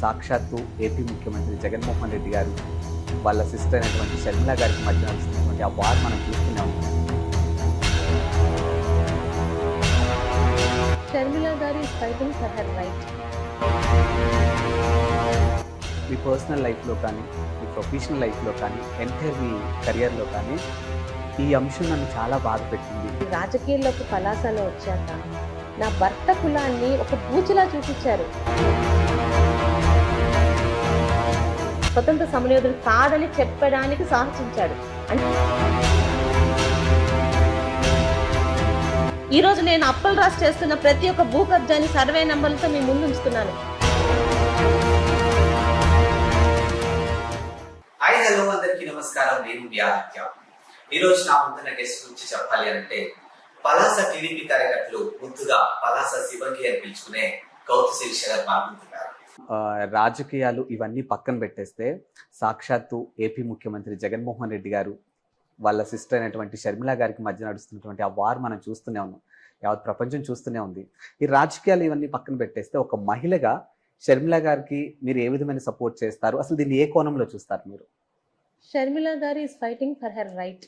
సాక్షాత్తు ఏపీ ముఖ్యమంత్రి జగన్మోహన్ రెడ్డి గారు వాళ్ళ సిస్టర్ అయినటువంటి షర్మిల గారికి మధ్య నడుస్తున్నటువంటి ఆ వార్ మనం చూస్తూనే ఉంటాం. షర్మిల గారు is fighting for her right. Me personal లైఫ్లో కానీ మీ ప్రొఫెషనల్ లైఫ్లో కానీ ఎంటైర్ మీ కెరియర్లో కానీ ఈ అంశం నన్ను చాలా బాధ పెట్టింది. రాజకీయాల్లోకి పలాసలో వచ్చాక నా భర్త కులాన్ని ఒక పూచిలా చూపించారు. స్వతంత్ర సమరయోధుడు కాదని చెప్పడానికి సాహసించాడు. ఈ రోజు నేను అప్పల్ రాసి చేస్తున్న ప్రతి ఒక్క భూ కబ్జాని సర్వే నంబర్లతో మీ ముందు ఉంచుతున్నాను. హాయ్ హలో అందరికీ నమస్కారం. నేను వ్యాఖ్య. ఈ రోజు నా ముందున్న గెస్ట్ గురించి చెప్పాలి అంటే పలాస టీడీపీ కార్యకర్తలు ముద్దుగా పలాస శివంగి అని పిలుచుకునే గౌతు శీర్ష గారు మాట్లాడుతున్నారు. రాజకీయాలు ఇవన్నీ పక్కన పెట్టేస్తే సాక్షాత్తు ఏపీ ముఖ్యమంత్రి జగన్మోహన్ రెడ్డి గారు వాళ్ళ సిస్టర్ అయినటువంటి షర్మిల గారికి మధ్య నడుస్తున్నటువంటి ఆ వార్ మనం చూస్తూనే ఉన్నాం. యావత్ ప్రపంచం చూస్తూనే ఉంది. ఈ రాజకీయాలు ఇవన్నీ పక్కన పెట్టేస్తే ఒక మహిళగా షర్మిల గారికి మీరు ఏ విధమైన సపోర్ట్ చేస్తారు? అసలు దీన్ని ఏ కోణంలో చూస్తారు మీరు? షర్మిల గారు is fighting for her right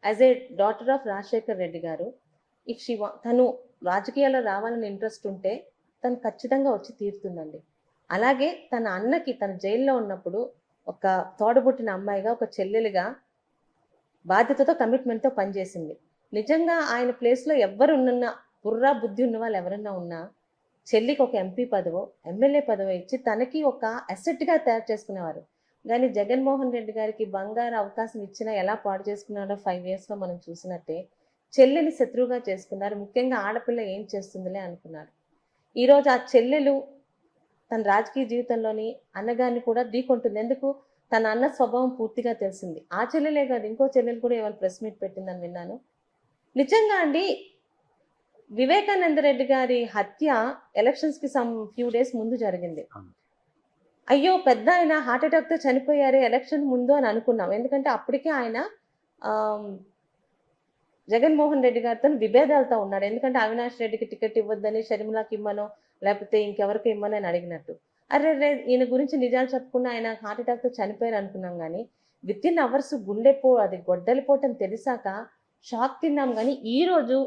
as a daughter of Rajasekhar Reddy గారు. ఇఫ్ తను రాజకీయాల్లో రావాలని ఇంట్రెస్ట్ ఉంటే తను ఖచ్చితంగా వచ్చి తీరుతుందండి. అలాగే తన అన్నకి తన జైల్లో ఉన్నప్పుడు ఒక తోడబుట్టిన అమ్మాయిగా, ఒక చెల్లెలుగా బాధ్యతతో, కమిట్మెంట్తో పనిచేసింది. నిజంగా ఆయన ప్లేస్లో ఎవరున్నా, బుర్రా బుద్ధి ఉన్న వాళ్ళు ఎవరన్నా ఉన్నా చెల్లికి ఒక ఎంపీ పదవో ఎమ్మెల్యే పదవో ఇచ్చి తనకి ఒక అసెట్గా తయారు చేసుకునేవారు. కానీ జగన్మోహన్ రెడ్డి గారికి బంగారు అవకాశం ఇచ్చినా ఎలా పాడు చేసుకున్నాడో 5 yearsలో మనం చూసినట్టే చెల్లెని శత్రువుగా చేసుకున్నారు. ముఖ్యంగా ఆడపిల్ల ఏం చేస్తుందిలే అనుకున్నారు. ఈరోజు ఆ చెల్లెలు తన రాజకీయ జీవితంలోని అన్నగారిని కూడా ఢీకొంటుంది. ఎందుకు? తన అన్న స్వభావం పూర్తిగా తెలిసింది. ఆ చెల్లెలే కాదు, ఇంకో చెల్లెలు కూడా ఇవాళ ప్రెస్ మీట్ పెట్టిందని విన్నాను. నిజంగా అండి, వివేకానంద రెడ్డి గారి హత్య ఎలక్షన్స్కి సమ్ ఫ్యూ డేస్ ముందు జరిగింది. అయ్యో పెద్ద ఆయన హార్ట్ అటాక్తో చనిపోయారే ఎలక్షన్ ముందు అని అనుకున్నాం. ఎందుకంటే అప్పటికే ఆయన జగన్మోహన్ రెడ్డి గారితో విభేదాలతో ఉన్నాడు. ఎందుకంటే అవినాష్ రెడ్డికి టికెట్ ఇవ్వద్దని షర్మిలాకి ఇమ్మనో లేకపోతే ఇంకెవరికి ఇమ్మని అని అడిగినట్టు. అరే ఈయన గురించి నిజాలు చెప్పకుండా ఆయన హార్ట్ అటాక్తో చనిపోయారు అనుకున్నాం. కానీ వితిన్ అవర్స్ అది గొడ్డలిపోవటం తెలిసాక షాక్ తిన్నాం. కానీ ఈరోజు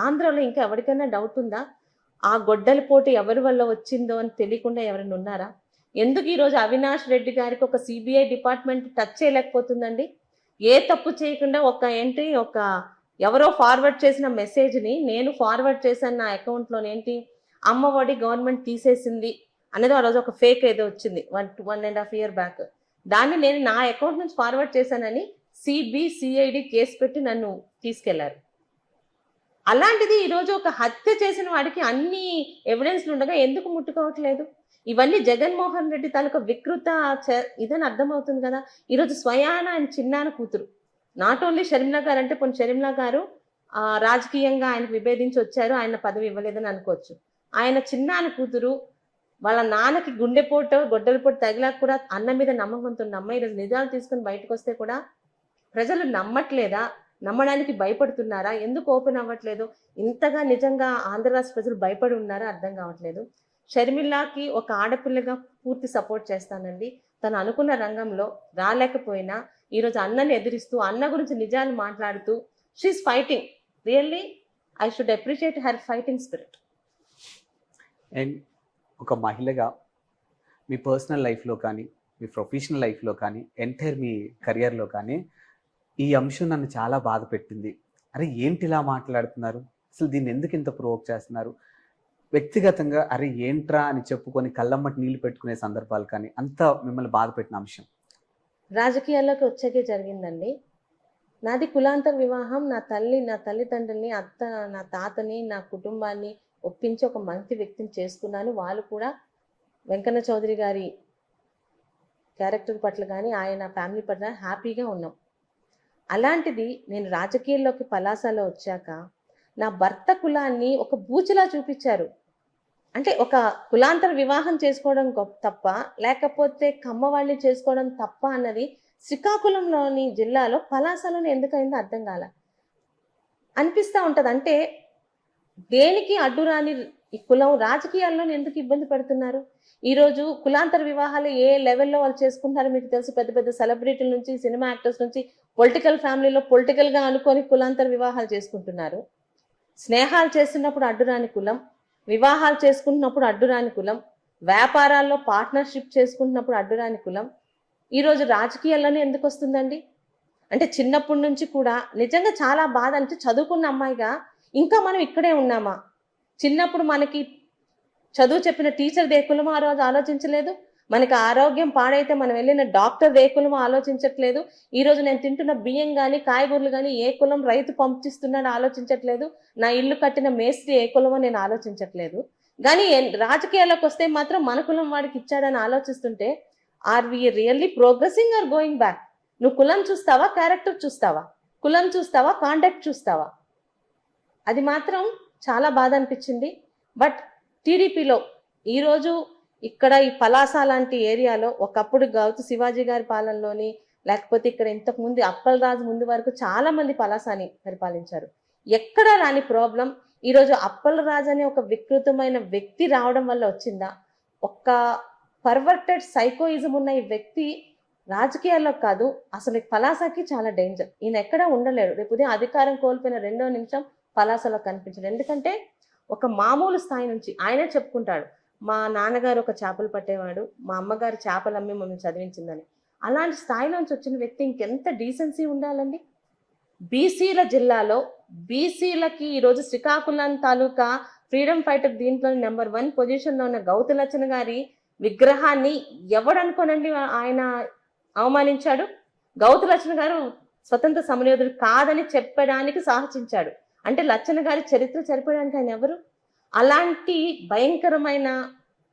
ఆంధ్రాలో ఇంకా ఎవరికైనా డౌట్ ఉందా? ఆ గొడ్డలిపోటు ఎవరి వల్ల వచ్చిందో అని తెలియకుండా ఎవరైనా ఉన్నారా? ఎందుకు ఈరోజు అవినాష్ రెడ్డి గారికి ఒక సిబిఐ డిపార్ట్మెంట్ టచ్ చేయలేకపోతుందండి? ఏ తప్పు చేయకుండా ఒక ఎవరో ఫార్వర్డ్ చేసిన మెసేజ్ని నేను ఫార్వర్డ్ చేశాను నా అకౌంట్లో. అమ్మఒడి గవర్నమెంట్ తీసేసింది అనేది ఆ రోజు ఒక ఫేక్ ఏదో వచ్చింది 1.5 year బ్యాక్. దాన్ని నేను నా అకౌంట్ నుంచి ఫార్వర్డ్ చేశానని సిబిసిఐడి కేసు పెట్టి నన్ను తీసుకెళ్లారు. అలాంటిది ఈరోజు ఒక హత్య చేసిన వాడికి అన్ని ఎవిడెన్స్లు ఉండగా ఎందుకు ముట్టుకోవట్లేదు? ఇవన్నీ జగన్మోహన్ రెడ్డి తాలూకా వికృత ఇదని అర్థమవుతుంది కదా. ఈరోజు స్వయాన ఆయన చిన్నాన్న కూతురు, నాట్ ఓన్లీ షర్మిల గారు అంటే కొన్ని షర్మిల గారు రాజకీయంగా ఆయనకు విభేదించి వచ్చారు, ఆయన పదవి ఇవ్వలేదని అనుకోవచ్చు. ఆయన చిన్నాన్న కూతురు వాళ్ళ నాన్నకి గొడ్డలిపోటు తగిలాక కూడా అన్న మీద నమ్మకంతో అమ్మాయి ఈరోజు నిజాలు తీసుకుని బయటకు వస్తే కూడా ప్రజలు నమ్మట్లేదా? నమ్మడానికి భయపడుతున్నారా? ఎందుకు ఓపెన్ అవ్వట్లేదు? ఇంతగా నిజంగా ఆంధ్ర రాష్ట్ర ప్రజలు భయపడి ఉన్నారా? అర్థం కావట్లేదు. షర్మిలాకి ఒక ఆడపిల్లగా పూర్తి సపోర్ట్ చేస్తానండి. తను అనుకున్న రంగంలో రాలేకపోయినా ఈరోజు అన్నని ఎదిరిస్తూ, అన్న గురించి నిజాలు మాట్లాడుతూ she is fighting. Really I should appreciate her fighting spirit. And ఒక మహిళగా మీ పర్సనల్ లైఫ్లో కానీ మీ ప్రొఫెషనల్ లైఫ్లో కానీ ఎంటైర్ మీ కెరియర్లో కానీ ఈ అంశం నన్ను చాలా బాధ పెట్టింది. అరే ఏంటి ఇలా మాట్లాడుతున్నారు? అసలు దీన్ని ఎందుకు ఇంత ప్రొవోక్ చేస్తున్నారు? వ్యక్తిగతంగా అరే ఏంట్రా అని చెప్పుకొని కళ్ళమ్మటి నీళ్లు పెట్టుకునే సందర్భాలు కానీ అంత మిమ్మల్ని బాధ పెట్టిన అంశం రాజకీయాల్లోకి వచ్చాకే జరిగిందండి. నాది కులాంతర వివాహం. నా తల్లిదండ్రుల్ని, నా తాతని, నా కుటుంబాన్ని ఒప్పించి ఒక మంచి వ్యక్తిని చేసుకున్నాను. వాళ్ళు కూడా వెంకన్న చౌదరి గారి క్యారెక్టర్ పట్ల కానీ ఆయన ఫ్యామిలీ పట్ల హ్యాపీగా ఉన్నాం. అలాంటిది నేను రాజకీయాల్లోకి పలాసలో వచ్చాక నా భర్త కులాన్ని ఒక బూచిలా చూపించారు. అంటే ఒక కులాంతర వివాహం చేసుకోవడం తప్ప, లేకపోతే కమ్మ వాళ్ళని చేసుకోవడం తప్ప అన్నది శ్రీకాకుళంలోని జిల్లాలో పలాసలోనే ఎందుకైందో అర్థం కాల అనిపిస్తూ ఉంటుంది. అంటే దేనికి అడ్డురాని ఈ కులం రాజకీయాల్లో ఎందుకు ఇబ్బంది పడుతున్నారు? ఈరోజు కులాంతర వివాహాలు ఏ లెవెల్లో వాళ్ళు చేసుకుంటారో మీకు తెలుసు. పెద్ద పెద్ద సెలబ్రిటీల నుంచి, సినిమా యాక్టర్స్ నుంచి, పొలిటికల్ ఫ్యామిలీలో పొలిటికల్గా అనుకొని కులాంతర వివాహాలు చేసుకుంటున్నారు. స్నేహాలు చేస్తున్నప్పుడు అడ్డురాని కులం, వివాహాలు చేసుకుంటున్నప్పుడు అడ్డురాని కులం, వ్యాపారాల్లో పార్ట్నర్షిప్ చేసుకుంటున్నప్పుడు అడ్డురాని కులం ఈరోజు రాజకీయాల్లోనే ఎందుకు వస్తుందండి? అంటే చిన్నప్పటి నుంచి కూడా నిజంగా చాలా బాధ. అంటే చదువుకున్న అమ్మాయిగా ఇంకా మనం ఇక్కడే ఉన్నామా? చిన్నప్పుడు మనకి చదువు చెప్పిన టీచర్ ఏ కులమో ఆ రోజు ఆలోచించలేదు. మనకి ఆరోగ్యం పాడైతే మనం వెళ్ళిన డాక్టర్ ఏ కులమో ఆలోచించట్లేదు. ఈరోజు నేను తింటున్న బియ్యం కానీ కాయగూరలు కానీ ఏ కులం రైతు పంపిస్తున్నాడో ఆలోచించట్లేదు. నా ఇల్లు కట్టిన మేస్త్రి ఏ కులమో నేను ఆలోచించట్లేదు. కానీ రాజకీయాల్లోకి వస్తే మాత్రం మన కులం వాడికి ఇచ్చాడని ఆలోచిస్తుంటే are we really progressing or going back? నువ్వు కులం చూస్తావా, క్యారెక్టర్ చూస్తావా? కులం చూస్తావా, కాంటాక్ట్ చూస్తావా? అది మాత్రం చాలా బాధ అనిపించింది. బట్ టీడీపీలో ఈరోజు ఇక్కడ ఈ పలాస లాంటి ఏరియాలో ఒకప్పుడు గౌతు శివాజీ గారి పాలనలోని, లేకపోతే ఇక్కడ ఇంతకుముందు అప్పలరాజు ముందు వరకు చాలా మంది పలాసాని పరిపాలించారు. ఎక్కడ రాని ప్రాబ్లం ఈరోజు అప్పలరాజు అనే ఒక వికృతమైన వ్యక్తి రావడం వల్ల వచ్చిందా? ఒక్క పర్వర్టెడ్ సైకోయిజం ఉన్న ఈ వ్యక్తి రాజకీయాల్లో కాదు, అసలు పలాసకి చాలా డేంజర్. ఈయన ఎక్కడా ఉండలేడు. రేపు ఉదయం అధికారం కోల్పోయిన 2వ నిమిషం పలాసలో కనిపించడు. ఎందుకంటే ఒక మామూలు స్థాయి నుంచి ఆయనే చెప్పుకుంటాడు, మా నాన్నగారు ఒక చేపలు పట్టేవాడు, మా అమ్మగారు చేపలు అమ్మి మమ్మల్ని చదివించిందని. అలాంటి స్థాయిలోంచి వచ్చిన వ్యక్తి ఇంకెంత డీసెన్సీ ఉండాలండి? బీసీల జిల్లాలో బీసీలకి ఈరోజు శ్రీకాకుళం తాలూకా ఫ్రీడమ్ ఫైటర్ దీంట్లో నెంబర్ 1 పొజిషన్లో ఉన్న గౌతులచ్చన గారి విగ్రహాన్ని ఎవడనుకోనండి ఆయన అవమానించాడు? గౌతులచ్చన గారు స్వతంత్ర సమరయోధుడు కాదని చెప్పడానికి సాహసించాడు. అంటే లచ్చన గారి చరిత్ర సరిపోవడానికి ఆయన ఎవరు? అలాంటి భయంకరమైన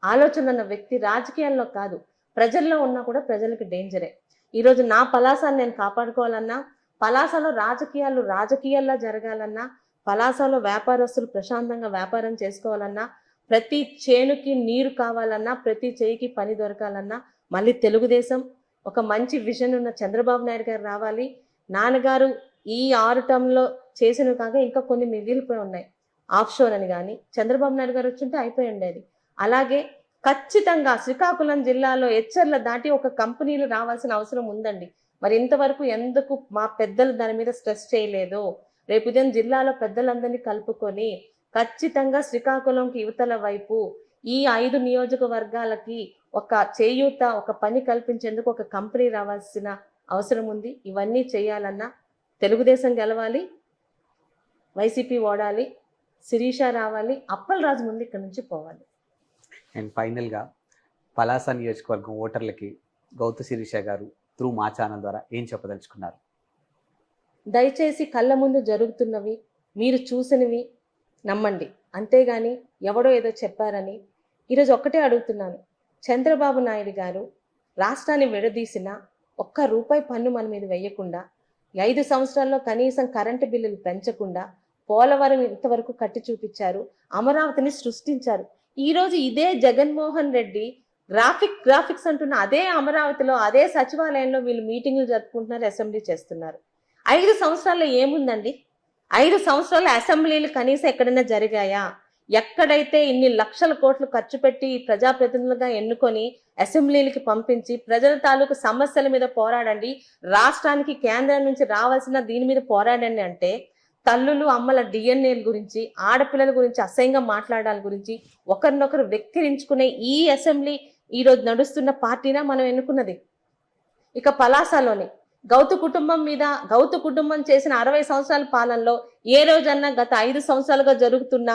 ఆలోచన ఉన్న వ్యక్తి రాజకీయాల్లో కాదు, ప్రజల్లో ఉన్నా కూడా ప్రజలకు డేంజరే. ఈరోజు నా పలాసాన్ని నేను కాపాడుకోవాలన్నా, పలాసలో రాజకీయాల్లో జరగాలన్నా, పలాసలో వ్యాపారస్తులు ప్రశాంతంగా వ్యాపారం చేసుకోవాలన్నా, ప్రతి చేనుకి నీరు కావాలన్నా, ప్రతి చేయికి పని దొరకాలన్నా మళ్ళీ తెలుగుదేశం ఒక మంచి విజన్ ఉన్న చంద్రబాబు నాయుడు గారు రావాలి. నాన్నగారు ఈ 6 టర్మ్లో చేసినవి కాక ఇంకా కొన్ని మిగిలిపోయి ఉన్నాయి. ఆఫ్ షోర్ అని కానీ చంద్రబాబు నాయుడు గారు వచ్చుంటే అయిపోయి ఉండేది. అలాగే ఖచ్చితంగా శ్రీకాకుళం జిల్లాలో ఎచ్చర్ల దాటి ఒక కంపెనీలు రావాల్సిన అవసరం ఉందండి. మరి ఇంతవరకు ఎందుకు మా పెద్దలు దాని మీద స్ట్రెస్ చేయలేదో? రేపు ఉదయం జిల్లాలో పెద్దలందరినీ కలుపుకొని ఖచ్చితంగా శ్రీకాకుళంకి యువతల వైపు ఈ 5 నియోజకవర్గాలకి ఒక చేయూత, ఒక పని కల్పించేందుకు ఒక కంపెనీ రావాల్సిన అవసరం ఉంది. ఇవన్నీ చేయాలన్నా తెలుగుదేశం గెలవాలి, వైసీపీ ఓడాలి, శిరీష రావాలి, అప్పలరాజు ముందు ఇక్కడ నుంచి పోవాలి. అండ్ ఫైనల్గా పలాస నియోజకవర్గం ఓటర్లకి గౌతు శిరీష గారు త్రూ మా ఛానల్ ద్వారా ఏం చెప్పదలుచుకున్నారు? దయచేసి కళ్ళ ముందు జరుగుతున్నవి మీరు చూసినవి నమ్మండి, అంతేగాని ఎవడో ఏదో చెప్పారని. ఈరోజు ఒక్కటే అడుగుతున్నాను, చంద్రబాబు నాయుడు గారు రాష్ట్రాన్ని విడదీసిన ₹1 పన్ను మన మీద వేయకుండా, 5 సంవత్సరాల్లో కనీసం కరెంటు బిల్లులు పెంచకుండా, పోలవరం ఇంతవరకు కట్టి చూపించారు, అమరావతిని సృష్టించారు. ఈరోజు ఇదే జగన్మోహన్ రెడ్డి గ్రాఫిక్స్ అంటున్న అదే అమరావతిలో, అదే సచివాలయంలో వీళ్ళు మీటింగులు జరుపుకుంటున్నారు, అసెంబ్లీ చేస్తున్నారు. 5 సంవత్సరాల్లో ఏముందండి? 5 సంవత్సరాల అసెంబ్లీలు కనీసం ఎక్కడైనా జరిగాయా? ఎక్కడైతే ఇన్ని లక్షల కోట్లు ఖర్చు పెట్టి ప్రజాప్రతినిధులుగా ఎన్నుకొని అసెంబ్లీలకి పంపించి ప్రజల తాలూకు సమస్యల మీద పోరాడండి, రాష్ట్రానికి కేంద్రం నుంచి రావాల్సిన దీని మీద పోరాడండి అంటే, తల్లులు అమ్మల డిఎన్ఏల గురించి, ఆడపిల్లల గురించి అసహ్యంగా మాట్లాడాల గురించి ఒకరినొకరు వెక్కిరించుకునే ఈ అసెంబ్లీ ఈరోజు నడుస్తున్న పార్టీనా మనం ఎన్నుకున్నది? ఇక పలాసలోని గౌతు కుటుంబం చేసిన 60 సంవత్సరాల పాలనలో ఏ రోజన్నా గత 5 సంవత్సరాలుగా జరుగుతున్న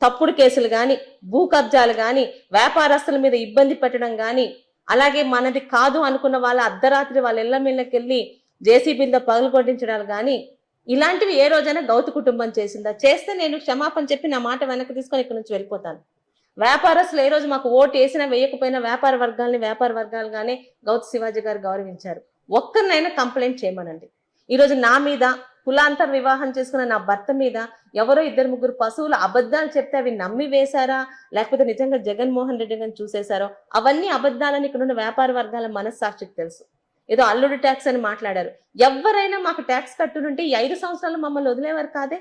తప్పుడు కేసులు కానీ, భూ కబ్జాలు కానీ, వ్యాపారస్తుల మీద ఇబ్బంది పెట్టడం కానీ, అలాగే మనది కాదు అనుకున్న వాళ్ళ అర్ధరాత్రి వాళ్ళ ఇళ్ల మీదకెళ్ళి జేసీబీలతో పగలగొట్టించడాలు కానీ, ఇలాంటివి ఏ రోజైనా గౌతు కుటుంబం చేసిందా? చేస్తే నేను క్షమాపణ చెప్పి నా మాట వెనక్కి తీసుకొని ఇక్కడ నుంచి వెళ్ళిపోతాను. వ్యాపారస్తులు ఏ రోజు మాకు ఓటు వేసినా వేయకపోయినా వ్యాపార వర్గాలుగానే గౌతు శివాజీ గారు గౌరవించారు. ఒక్కరినైనా కంప్లైంట్ చేయమనండి. ఈరోజు నా మీద, కులాంతర వివాహం చేసుకున్న నా భర్త మీద ఎవరో 2-3 పశువులు అబద్ధాలు చెప్తే అవి నమ్మి వేశారా, లేకపోతే నిజంగా జగన్మోహన్ రెడ్డి గారిని చూసేశారో, అవన్నీ అబద్ధాలని ఇక్కడ ఉన్న వ్యాపార వర్గాల మనస్సాక్షికి తెలుసు. ఏదో అల్లుడు ట్యాక్స్ అని మాట్లాడారు. ఎవరైనా మాకు ట్యాక్స్ కట్టునుంటే ఈ 5 సంవత్సరాలు మమ్మల్ని వదిలేవారు కాదే.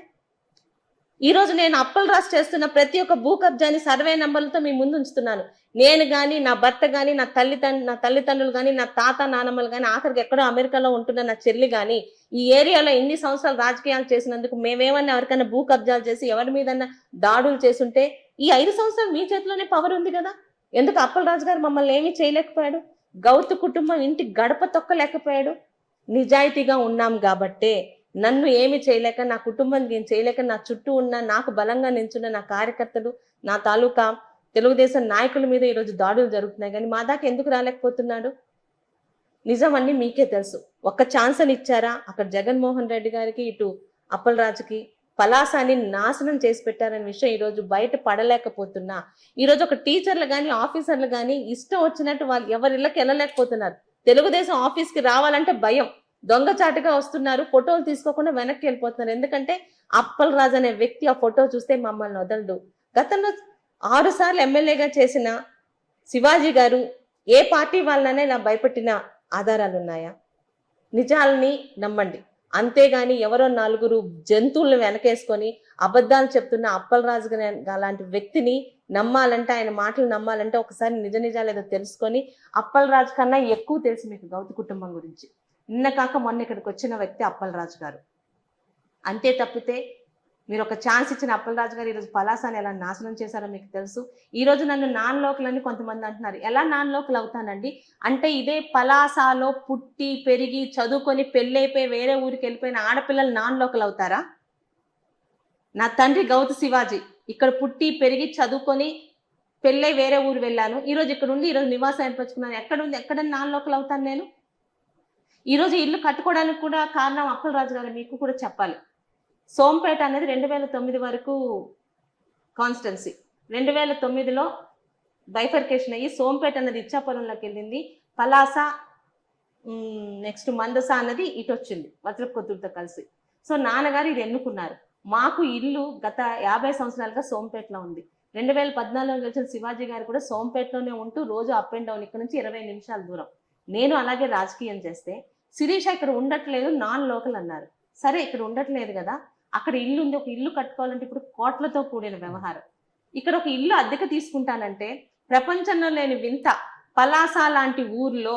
ఈ రోజు నేను అప్పల్ రాసి చేస్తున్న ప్రతి ఒక్క భూ కబ్జాని సర్వే నంబర్లతో మీ ముందు ఉంచుతున్నాను. నేను గాని, నా భర్త గాని, నా తల్లిదండ్రులు గాని, నా తాత నానమ్మలు గాని, ఆఖరికి ఎక్కడో అమెరికాలో ఉంటున్న నా చెల్లి గాని, ఈ ఏరియాలో ఇన్ని సంవత్సరాలు రాజకీయాలు చేసినందుకు మేమేమన్నా ఎవరికైనా భూ కబ్జాలు చేసి ఎవరి మీదన్నా దాడులు చేసుంటే ఈ 5 సంవత్సరాలు మీ చేతిలోనే పవర్ ఉంది కదా. ఎందుకు అప్పల్ రాజు గారు మమ్మల్ని ఏమీ చేయలేకపోయాడు? గౌతు కుటుంబం ఇంటి గడప తొక్కలేకపోయాడు? నిజాయితీగా ఉన్నాం కాబట్టే నన్ను ఏమి చేయలేక, నా కుటుంబం నేను చేయలేక, నా చుట్టూ ఉన్న నాకు బలంగా నించున్న నా కార్యకర్తలు, నా తాలూకా తెలుగుదేశం నాయకుల మీద ఈరోజు దాడులు జరుగుతున్నాయి. కానీ మా దాకా ఎందుకు రాలేకపోతున్నాడు? నిజం అన్ని మీకే తెలుసు. ఒక్క ఛాన్స్ అని ఇచ్చారా? అక్కడ జగన్మోహన్ రెడ్డి గారికి, ఇటు అప్పల్ రాజుకి పలాసాని నాశనం చేసి పెట్టారనే విషయం ఈరోజు బయట పడలేకపోతున్నా. ఈరోజు ఒక టీచర్లు కానీ, ఆఫీసర్లు కానీ ఇష్టం వచ్చినట్టు వాళ్ళు ఎవరి ఇళ్ళకి వెళ్ళలేకపోతున్నారు. తెలుగుదేశం ఆఫీస్కి రావాలంటే భయం. దొంగచాటుగా వస్తున్నారు, ఫోటోలు తీసుకోకుండా వెనక్కి వెళ్ళిపోతున్నారు. ఎందుకంటే అప్పల్ రాజు అనే వ్యక్తి ఆ ఫోటో చూస్తే మమ్మల్ని వదలడు. గతంలో 6 సార్లు ఎమ్మెల్యేగా చేసిన శివాజీ గారు ఏ పార్టీ వాళ్ళనే ఇలా భయపెట్టిన ఆధారాలు ఉన్నాయా? నిజాలని నమ్మండి. అంతేగాని ఎవరో 4 జంతువులను వెనకేసుకొని అబద్ధాలు చెప్తున్న అప్పల్ రాజు లాంటి వ్యక్తిని నమ్మాలంటే, ఆయన మాటలు నమ్మాలంటే ఒకసారి నిజాలు ఏదో తెలుసుకొని, అప్పల్ రాజు కన్నా ఎక్కువ తెలుసు మీకు గౌతు కుటుంబం గురించి. నిన్న కాక మొన్న ఇక్కడికి వచ్చిన వ్యక్తి అప్పల్ రాజు గారు. అంతే తప్పితే మీరు ఒక ఛాన్స్ ఇచ్చిన అప్పల్ రాజు గారు ఈరోజు పలాసాని ఎలా నాశనం చేశారో మీకు తెలుసు. ఈరోజు నన్ను నాన్ లోకల్ అని కొంతమంది అంటున్నారు. ఎలా నాన్ లోకల్ అవుతానండి? అంటే ఇదే పలాసాలో పుట్టి పెరిగి చదువుకొని పెళ్ళైపోయి వేరే ఊరికి వెళ్ళిపోయిన ఆడపిల్లలు నాన్ లోకల్ అవుతారా? నా తండ్రి గౌతు శివాజీ ఇక్కడ పుట్టి పెరిగి చదువుకొని పెళ్ళై వేరే ఊరు వెళ్ళాను. ఈరోజు ఇక్కడ ఉండి ఈరోజు నివాసం ఏర్పరచుకున్నాను. ఎక్కడ నాన్ లోకల్ అవుతాను నేను? ఈరోజు ఇల్లు కట్టుకోవడానికి కూడా కారణం అప్పల్ రాజు గారు. మీకు కూడా చెప్పాలి. సోంపేట అనేది 2009 వరకు కాన్స్టెన్సీ. 2009లో బైఫర్కేషన్ అయ్యి సోంపేట అన్నది ఇచ్చాపురంలోకి వెళ్ళింది. పలాస నెక్స్ట్ మందస అన్నది ఇటు వచ్చింది వజ్రపు కొత్తూరుతో కలిసి. సో నాన్నగారు ఇది ఎన్నుకున్నారు. మాకు ఇల్లు గత 50 సంవత్సరాలుగా సోంపేటలో ఉంది. 2014లో గెలిచిన శివాజీ గారు కూడా సోంపేటలోనే ఉంటూ రోజు అప్ అండ్ డౌన్, ఇక్కడ నుంచి 20 నిమిషాల దూరం. నేను అలాగే రాజకీయం చేస్తే శిరీష ఇక్కడ ఉండట్లేదు, నాన్ లోకల్ అన్నారు. సరే, ఇక్కడ ఉండట్లేదు కదా, అక్కడ ఇల్లు ఉంది. ఒక ఇల్లు కట్టుకోవాలంటే ఇప్పుడు కోట్లతో కూడిన వ్యవహారం. ఇక్కడ ఒక ఇల్లు అద్దెకు తీసుకుంటానంటే ప్రపంచంలో లేని వింత. పలాస లాంటి ఊర్లో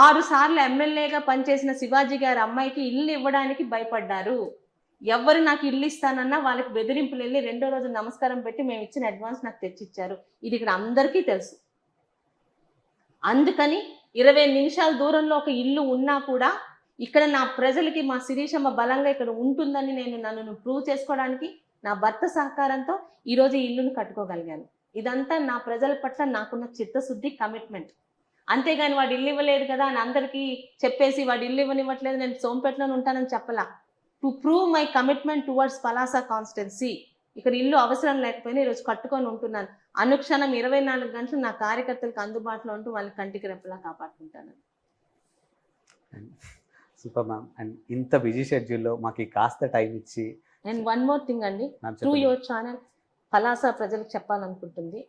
6 సార్లు ఎమ్మెల్యేగా పనిచేసిన శివాజీ గారి అమ్మాయికి ఇల్లు ఇవ్వడానికి భయపడ్డారు. ఎవరు నాకు ఇల్లు ఇస్తానన్నా వాళ్ళకి బెదిరింపులు వెళ్ళి 2వ రోజు నమస్కారం పెట్టి మేము ఇచ్చిన అడ్వాన్స్ నాకు తెచ్చిచ్చారు. ఇది ఇక్కడ అందరికీ తెలుసు. అందుకని 20 నిమిషాల దూరంలో ఒక ఇల్లు ఉన్నా కూడా ఇక్కడ నా ప్రజలకి మా శిరీషమ్మ బలంగా ఇక్కడ ఉంటుందని నన్ను ప్రూవ్ చేసుకోవడానికి నా భర్త సహకారంతో ఈరోజు ఈ ఇల్లును కట్టుకోగలిగాను. ఇదంతా నా ప్రజల పట్ల నాకున్న చిత్తశుద్ధి, కమిట్మెంట్. అంతేగాని వాడు ఇల్లు ఇవ్వలేదు కదా అని అందరికీ చెప్పేసి వాడు ఇల్లు ఇవ్వనివ్వట్లేదు నేను సోంపేటలోనే ఉంటానని చెప్పలా. To prove my commitment towards Palasa constituency. ఇక్కడ ఇల్లు అవసరం లేకపోయినా ఈరోజు కట్టుకొని ఉంటున్నాను. అనుక్షణం 24 గంటలు నా కార్యకర్తలకు అందుబాటులో ఉంటూ వాళ్ళ కంటికి రెప్పలా కాపాడుకుంటాను. Super ma'am. అండ్ ఇంత బిజీ షెడ్యూల్లో మాకు కాస్త టైం ఇచ్చి, అండ్ వన్ మోర్ థింగ్ అండి, త్రూ యువర్ ఛానల్ పలాస ప్రజలకు చెప్పాలనుకుంటుంది.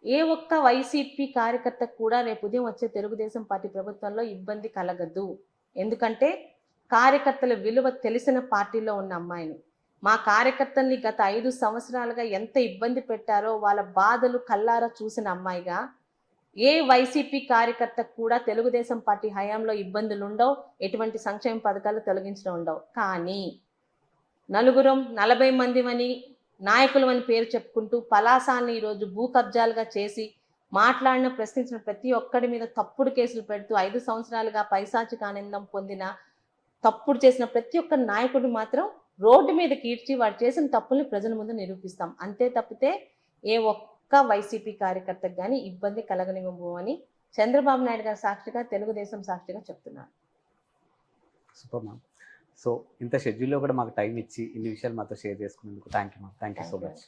ఏ ఒక్క వైసీపీ కార్యకర్తకు కూడా రేపు ఉదయం వచ్చే తెలుగుదేశం పార్టీ ప్రభుత్వంలో ఇబ్బంది కలగదు. ఎందుకంటే కార్యకర్తల విలువ తెలిసిన పార్టీలో ఉన్న అమ్మాయిని, మా కార్యకర్తల్ని గత 5 సంవత్సరాలుగా ఎంత ఇబ్బంది పెట్టారో వాళ్ళ బాధలు కల్లారా చూసిన అమ్మాయిగా ఏ వైసీపీ కార్యకర్తకు కూడా తెలుగుదేశం పార్టీ హయాంలో ఇబ్బందులు ఉండవు, ఎటువంటి సంక్షేమ పథకాలు తొలగించడం ఉండవు. కానీ నలుగురం 40 మందిమని నాయకులమని పేరు చెప్పుకుంటూ పలాసాన్ని ఈరోజు భూ కబ్జాలుగా చేసి మాట్లాడిన, ప్రశ్నించిన ప్రతి ఒక్కడి మీద తప్పుడు కేసులు పెడుతూ 5 సంవత్సరాలుగా పైశాచిక ఆనందం పొందిన, తప్పుడు చేసిన ప్రతి ఒక్క నాయకుడు మాత్రం రోడ్డు మీద కీడ్చి వాడు చేసిన తప్పుల్ని ప్రజల ముందు నిరూపిస్తాం. అంతే తప్పితే ఏ ఒక్క వైసీపీ కార్యకర్తకు కానీ ఇబ్బంది కలగనివ్వము అని చంద్రబాబు నాయుడు గారి సాక్షిగా, తెలుగుదేశం సాక్షిగా చెప్తున్నారు. Super ma'am. సో ఇంత షెడ్యూల్లో కూడా మాకు టైం ఇచ్చి ఇన్ని విషయాలు మాతో షేర్ చేసుకున్నందుకు thank you ma'am. Thank you so much.